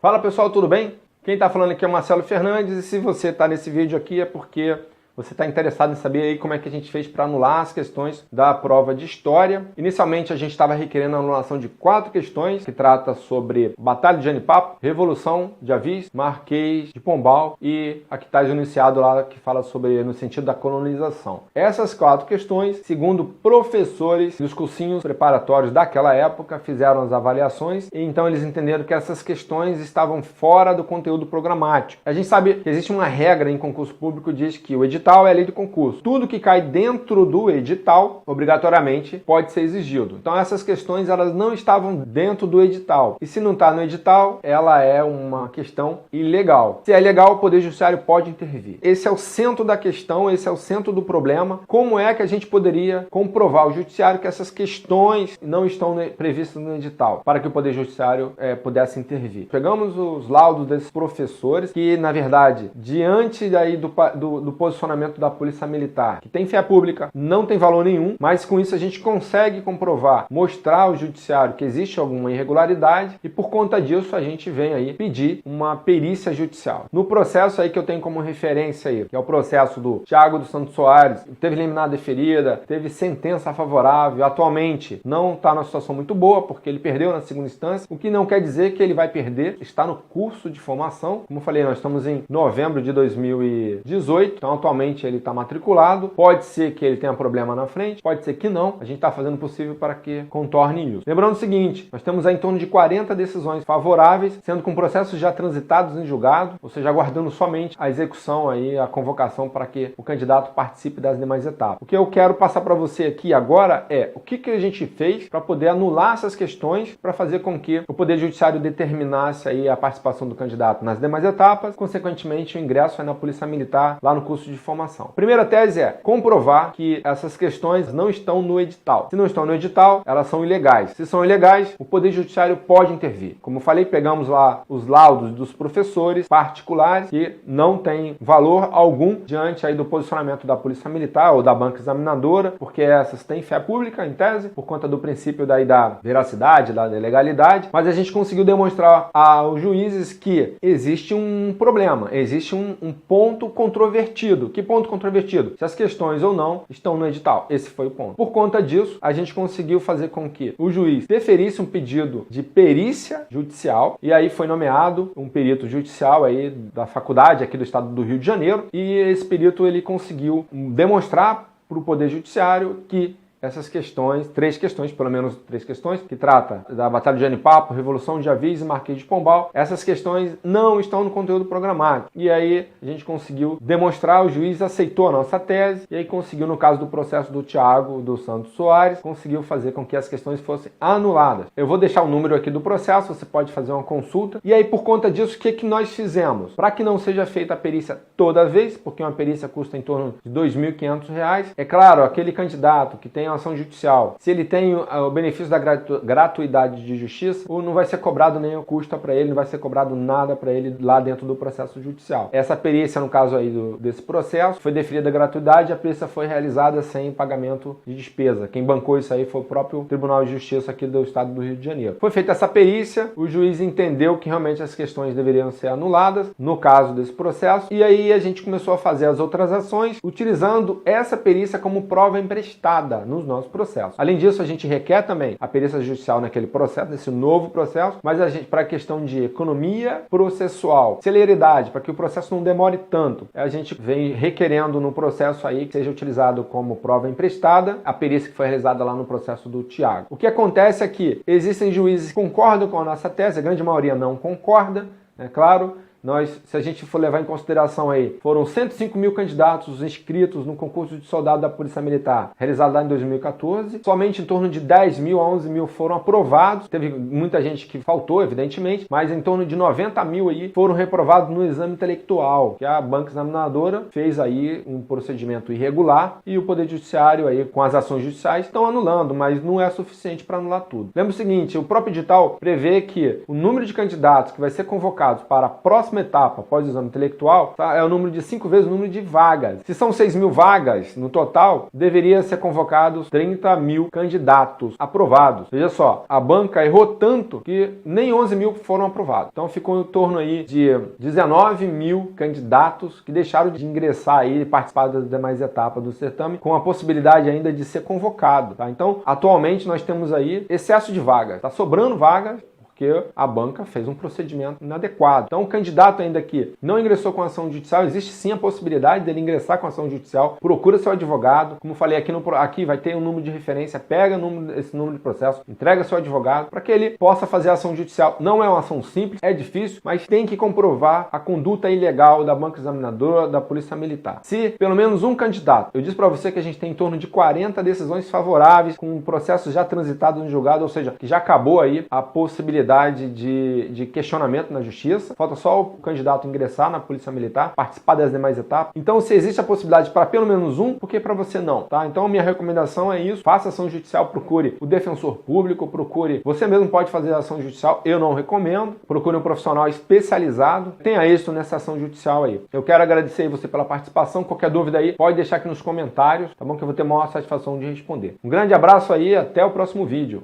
Fala pessoal, tudo bem? Quem está falando aqui é o Marcelo Fernandes e se você está nesse vídeo aqui é porque você está interessado em saber aí como é que a gente fez para anular as questões da prova de História. Inicialmente a gente estava requerendo a anulação de 4 questões, que trata sobre Batalha de Genipapo, Revolução de Avis, Marquês de Pombal e a que está iniciado lá que fala sobre no sentido da colonização. Essas 4 questões, segundo professores dos cursinhos preparatórios daquela época, fizeram as avaliações e então eles entenderam que essas questões estavam fora do conteúdo programático. A gente sabe que existe uma regra em concurso público que diz que o edital é a lei do concurso. Tudo que cai dentro do edital, obrigatoriamente, pode ser exigido. Então essas questões elas não estavam dentro do edital. E se não está no edital, ela é uma questão ilegal. Se é legal, o Poder Judiciário pode intervir. Esse é o centro da questão, esse é o centro do problema. Como é que a gente poderia comprovar ao Judiciário que essas questões não estão previstas no edital, para que o Poder Judiciário pudesse intervir? Pegamos os laudos desses professores que, na verdade, diante daí do posicionamento da Polícia Militar, que tem fé pública, não tem valor nenhum, mas com isso a gente consegue comprovar, mostrar ao Judiciário que existe alguma irregularidade e por conta disso a gente vem aí pedir uma perícia judicial. No processo aí que eu tenho como referência aí, que é o processo do Thiago dos Santos Soares, teve liminar deferida, teve sentença favorável, atualmente não está numa situação muito boa porque ele perdeu na segunda instância, o que não quer dizer que ele vai perder, está no curso de formação. Como eu falei, nós estamos em novembro de 2018, então atualmente ele está matriculado, pode ser que ele tenha problema na frente, pode ser que não, a gente está fazendo o possível para que contorne isso. Lembrando o seguinte, nós temos aí em torno de 40 decisões favoráveis, sendo com processos já transitados em julgado, ou seja, aguardando somente a execução aí, a convocação para que o candidato participe das demais etapas. O que eu quero passar para você aqui agora é o que a gente fez para poder anular essas questões, para fazer com que o Poder Judiciário determinasse aí a participação do candidato nas demais etapas, consequentemente o ingresso aí na Polícia Militar lá no curso de formação. Primeira tese é comprovar que essas questões não estão no edital. Se não estão no edital, elas são ilegais. Se são ilegais, o Poder Judiciário pode intervir. Como eu falei, pegamos lá os laudos dos professores particulares que não têm valor algum diante aí do posicionamento da Polícia Militar ou da banca examinadora, porque essas têm fé pública, em tese, por conta do princípio daí da veracidade, da legalidade, mas a gente conseguiu demonstrar aos juízes que existe um problema, existe um ponto controvertido. Que ponto controvertido? Se as questões ou não estão no edital. Esse foi o ponto. Por conta disso, a gente conseguiu fazer com que o juiz deferisse um pedido de perícia judicial e aí foi nomeado um perito judicial aí da faculdade aqui do estado do Rio de Janeiro e esse perito ele conseguiu demonstrar para o Poder Judiciário que essas questões, pelo menos três questões, que trata da Batalha de Genipapo, Revolução de Avis e Marquês de Pombal, essas questões não estão no conteúdo programático. E aí a gente conseguiu demonstrar, o juiz aceitou a nossa tese, e aí conseguiu, no caso do processo do Thiago dos Santos Soares, conseguiu fazer com que as questões fossem anuladas. Eu vou deixar o número aqui do processo, você pode fazer uma consulta. E aí, por conta disso, o que nós fizemos? Para que não seja feita a perícia toda vez, porque uma perícia custa em torno de R$ 2.500, é claro, aquele candidato que tem ação judicial, se ele tem o benefício da gratuidade de justiça, não vai ser cobrado nenhum custo para ele, não vai ser cobrado nada para ele lá dentro do processo judicial. Essa perícia, no caso aí desse processo, foi deferida a gratuidade, a perícia foi realizada sem pagamento de despesa. Quem bancou isso aí foi o próprio Tribunal de Justiça aqui do estado do Rio de Janeiro. Foi feita essa perícia, o juiz entendeu que realmente as questões deveriam ser anuladas, no caso desse processo, e aí a gente começou a fazer as outras ações, utilizando essa perícia como prova emprestada nos nossos processos. Além disso, a gente requer também a perícia judicial naquele processo, nesse novo processo, mas a gente, para a questão de economia processual, celeridade, para que o processo não demore tanto, a gente vem requerendo no processo aí que seja utilizado como prova emprestada a perícia que foi realizada lá no processo do Thiago. O que acontece é que existem juízes que concordam com a nossa tese, a grande maioria não concorda, é claro. Se a gente for levar em consideração aí, foram 105 mil candidatos inscritos no concurso de soldado da Polícia Militar, realizado lá em 2014. Somente em torno de 10 mil a 11 mil foram aprovados. Teve muita gente que faltou, evidentemente, mas em torno de 90 mil aí foram reprovados no exame intelectual, que a banca examinadora fez aí um procedimento irregular e o Poder Judiciário aí, com as ações judiciais, estão anulando, mas não é suficiente para anular tudo. Lembra o seguinte, o próprio edital prevê que o número de candidatos que vai ser convocados para a próxima próxima etapa, após o exame intelectual, tá, é o número de 5 vezes o número de vagas. Se são 6.000 vagas no total, deveria ser convocados 30.000 candidatos aprovados. Veja só, a banca errou tanto que nem 11.000 foram aprovados. Então ficou em torno aí de 19.000 candidatos que deixaram de ingressar aí e participar das demais etapas do certame, com a possibilidade ainda de ser convocado. Tá? Então, atualmente nós temos aí excesso de vagas. Está sobrando vagas, porque a banca fez um procedimento inadequado. Então, o candidato ainda que não ingressou com ação judicial, existe sim a possibilidade dele ingressar com ação judicial, procura seu advogado, como falei aqui vai ter um número de referência, pega esse número de processo, entrega seu advogado, para que ele possa fazer a ação judicial. Não é uma ação simples, é difícil, mas tem que comprovar a conduta ilegal da banca examinadora, da polícia militar. Se pelo menos um candidato, eu disse para você que a gente tem em torno de 40 decisões favoráveis, com um processo já transitado no julgado, ou seja, que já acabou aí a possibilidade de questionamento na justiça. Falta só o candidato ingressar na polícia militar, participar das demais etapas. Então, se existe a possibilidade para pelo menos um, por que para você não? Tá? Então, minha recomendação é isso. Faça ação judicial, procure o defensor público, procure... Você mesmo pode fazer ação judicial, eu não recomendo. Procure um profissional especializado. Tenha êxito nessa ação judicial aí. Eu quero agradecer você pela participação. Qualquer dúvida aí, pode deixar aqui nos comentários, tá bom? Que eu vou ter a maior satisfação de responder. Um grande abraço aí, até o próximo vídeo.